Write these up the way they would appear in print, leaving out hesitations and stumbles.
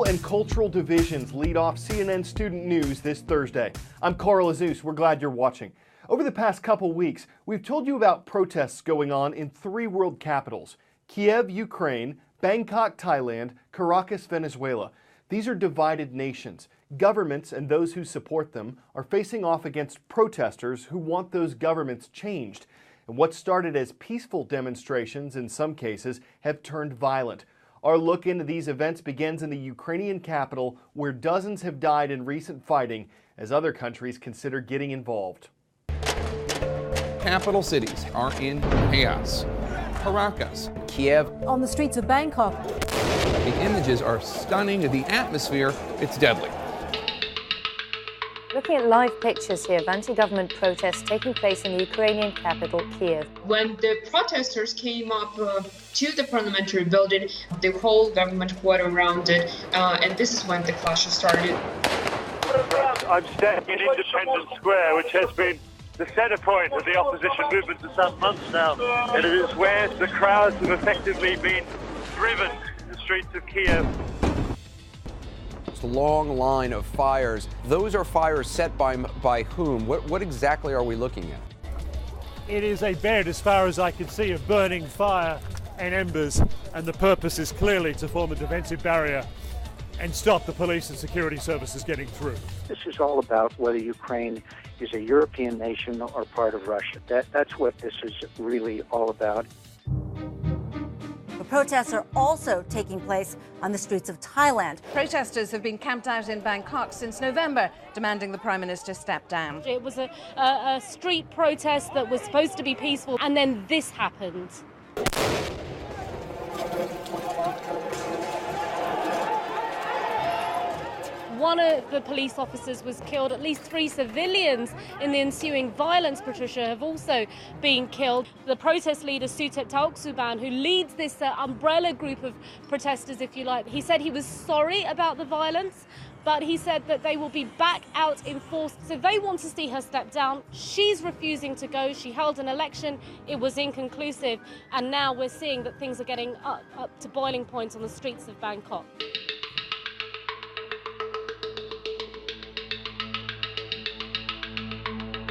and cultural divisions lead off CNN Student News this Thursday. I'm Azuz. We're glad you're watching. Over the past couple weeks, we've told you about protests going on in 3 world capitals: Kiev, Ukraine, Bangkok, Thailand, Caracas, Venezuela. These are divided nations. Governments and those who support them are facing off against protesters who want those governments changed. And what started as peaceful demonstrations in some cases have turned violent. Our look into these events begins in the Ukrainian capital, where dozens have died in recent fighting as other countries consider getting involved. Capital cities are in chaos. Caracas, Kiev, on the streets of Bangkok. The images are stunning. The atmosphere, it's deadly. Looking at live pictures here of anti-government protests taking place in the Ukrainian capital, Kiev. When the protesters came up to the parliamentary building, the whole government quarter around it, and this is when the clashes started. I'm standing in Independence Square, which has been the center point of the opposition movement for some months now, and it is where the crowds have effectively been driven to the streets of Kiev. A long line of fires. Those are fires set by whom? What exactly are we looking at? It is a bed, as far as I can see, of burning fire and embers, and the purpose is clearly to form a defensive barrier and stop the police and security services getting through. This is all about whether Ukraine is a European nation or part of Russia. That's what this is really all about. The protests are also taking place on the streets of Thailand. Protesters have been camped out in Bangkok since November, demanding the Prime Minister step down. It was a street protest that was supposed to be peaceful, and then this happened. One of the police officers was killed. At least 3 civilians in the ensuing violence, Patricia, have also been killed. The protest leader, Sutek Tauksuban, who leads this umbrella group of protesters, if you like, he said he was sorry about the violence, but he said that they will be back out in force. So they want to see her step down. She's refusing to go. She held an election. It was inconclusive. And now we're seeing that things are getting up to boiling point on the streets of Bangkok.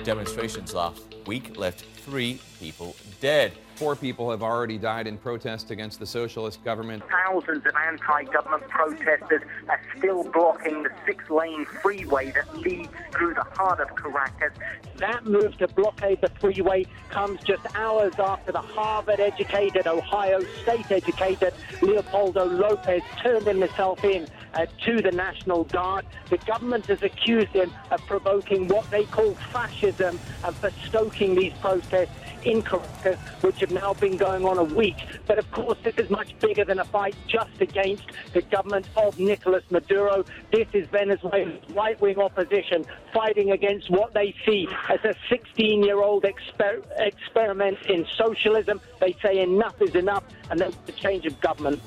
Demonstrations last week left 3 people dead. 4 people have already died in protest against the socialist government. Thousands of anti-government protesters are still blocking the 6-lane freeway that leads through the heart of Caracas. That move to blockade the freeway comes just hours after the Harvard-educated, Ohio State-educated Leopoldo Lopez turned himself in to the National Guard. The government has accused him of provoking what they call fascism and for stoking these protests in Caracas, which have now been going on a week. But of course, this is much bigger than a fight just against the government of Nicolas Maduro. This is Venezuela's right-wing opposition fighting against what they see as a 16-year-old experiment in socialism. They say enough is enough, and there's a change of government.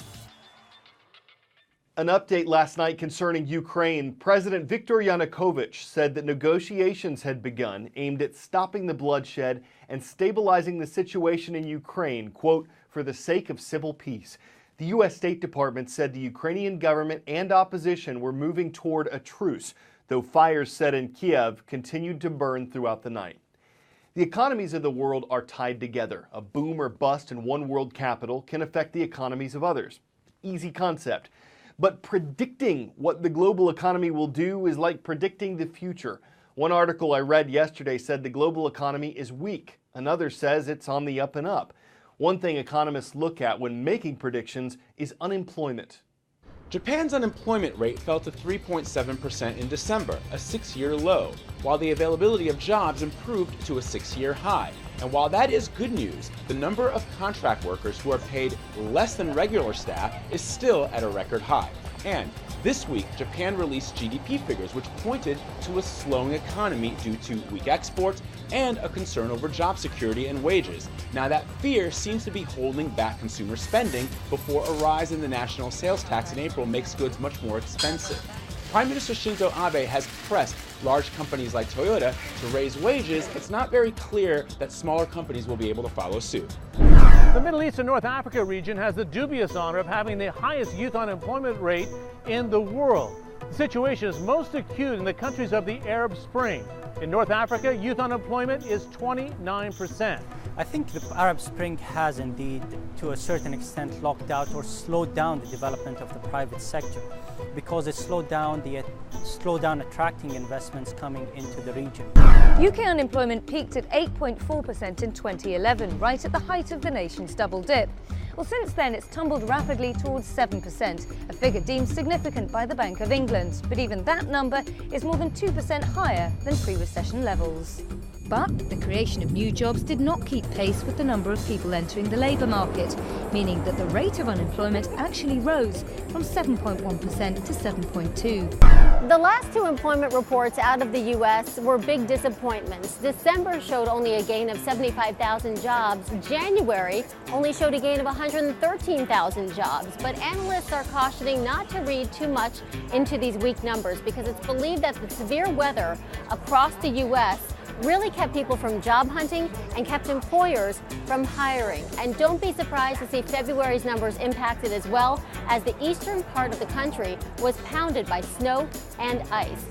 An update last night concerning Ukraine. President Viktor Yanukovych said that negotiations had begun aimed at stopping the bloodshed and stabilizing the situation in Ukraine, quote, for the sake of civil peace. The U.S. State Department said the Ukrainian government and opposition were moving toward a truce, though fires set in Kiev continued to burn throughout the night. The economies of the world are tied together. A boom or bust in one world capital can affect the economies of others. Easy concept. But predicting what the global economy will do is like predicting the future. One article I read yesterday said the global economy is weak. Another says it's on the up and up. One thing economists look at when making predictions is unemployment. Japan's unemployment rate fell to 3.7% in December, a 6-year low, while the availability of jobs improved to a 6-year high. And while that is good news, the number of contract workers who are paid less than regular staff is still at a record high. And this week, Japan released GDP figures which pointed to a slowing economy due to weak exports and a concern over job security and wages. Now that fear seems to be holding back consumer spending before a rise in the national sales tax in April makes goods much more expensive. Prime Minister Shinzo Abe has pressed large companies like Toyota to raise wages. It's not very clear that smaller companies will be able to follow suit. The Middle East and North Africa region has the dubious honor of having the highest youth unemployment rate in the world. The situation is most acute in the countries of the Arab Spring. In North Africa, youth unemployment is 29%. I think the Arab Spring has indeed, to a certain extent, locked out or slowed down the development of the private sector because it slowed down attracting investments coming into the region. UK unemployment peaked at 8.4% in 2011, right at the height of the nation's double dip. Well, since then, it's tumbled rapidly towards 7%, a figure deemed significant by the Bank of England. But even that number is more than 2% higher than pre-recession levels. But the creation of new jobs did not keep pace with the number of people entering the labour market, meaning that the rate of unemployment actually rose from 7.1% to 7.2%. The last two employment reports out of the U.S. were big disappointments. December showed only a gain of 75,000 jobs. January only showed a gain of 113,000 jobs. But analysts are cautioning not to read too much into these weak numbers because it's believed that the severe weather across the U.S. really kept people from job hunting and kept employers from hiring. And don't be surprised to see February's numbers impacted as well, as the eastern part of the country was pounded by snow and ice.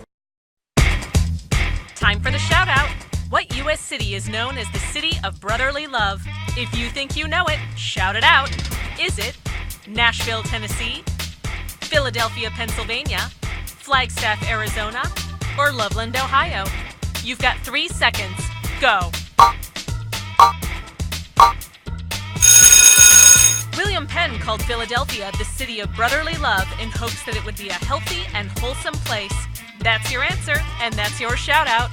Time for the shout out. What U.S. city is known as the city of brotherly love? If you think you know it, shout it out. Is it Nashville, Tennessee, Philadelphia, Pennsylvania, Flagstaff, Arizona, or Loveland, Ohio? You've got 3 seconds. Go. William Penn called Philadelphia the city of brotherly love in hopes that it would be a healthy and wholesome place. That's your answer, and that's your shout out.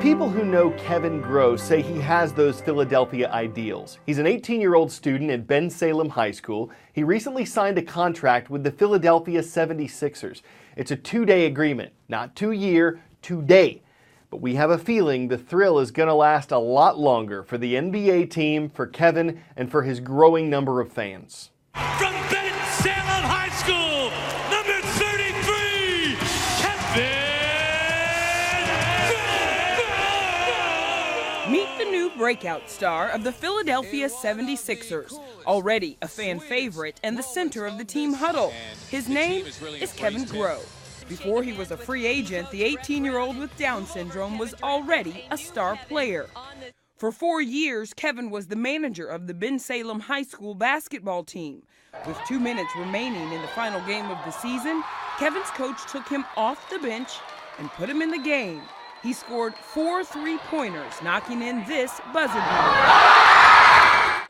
People who know Kevin Groh say he has those Philadelphia ideals. He's an 18-year-old student at Ben Salem High School. He recently signed a contract with the Philadelphia 76ers. It's a 2-day agreement, not 2-year, 2-day. But we have a feeling the thrill is going to last a lot longer for the NBA team, for Kevin, and for his growing number of fans. From Ben Salem High School, number 33, Kevin! Meet the new breakout star of the Philadelphia 76ers, already a fan favorite and the center of the team huddle. His name is Kevin Groh. Before he was a free agent, the 18-year-old with Down syndrome was already a star player. For 4 years, Kevin was the manager of the Ben Salem High School basketball team. With 2 minutes remaining in the final game of the season, Kevin's coach took him off the bench and put him in the game. He scored 4 3-pointers, knocking in this buzzer beater.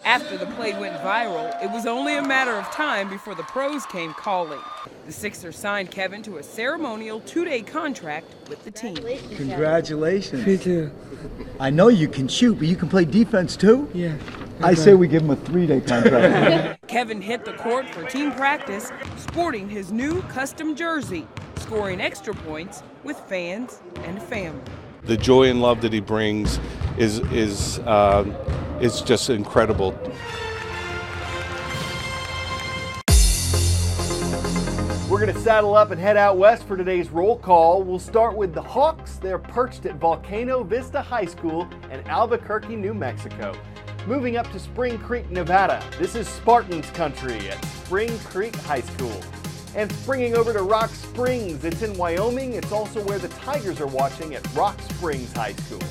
After the play went viral, it was only a matter of time before the pros came calling. The Sixers signed Kevin to a ceremonial 2-day contract with the team. Congratulations. Me too. I know you can shoot, but you can play defense too? Yeah. I say we give him a 3-day contract. Kevin hit the court for team practice, sporting his new custom jersey, scoring extra points with fans and family. The joy and love that he brings is just incredible. We're going to saddle up and head out west for today's roll call. We'll start with the Hawks. They're perched at Volcano Vista High School in Albuquerque, New Mexico. Moving up to Spring Creek, Nevada. This is Spartans country at Spring Creek High School. And springing over to Rock Springs, it's in Wyoming. It's also where the Tigers are watching at Rock Springs High School.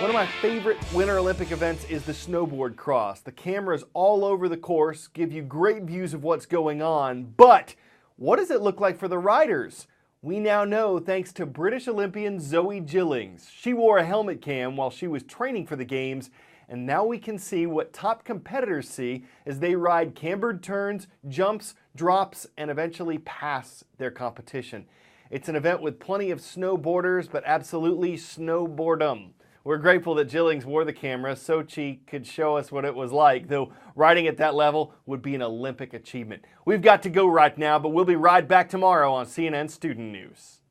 One of my favorite Winter Olympic events is the snowboard cross. The cameras all over the course give you great views of what's going on, but what does it look like for the riders? We now know thanks to British Olympian Zoe Gillings. She wore a helmet cam while she was training for the games, and now we can see what top competitors see as they ride cambered turns, jumps, drops, and eventually pass their competition. It's an event with plenty of snowboarders, but absolutely snowboredom. We're grateful that Gillings wore the camera so she could show us what it was like, though riding at that level would be an Olympic achievement. We've got to go right now, but we'll be right back tomorrow on CNN Student News.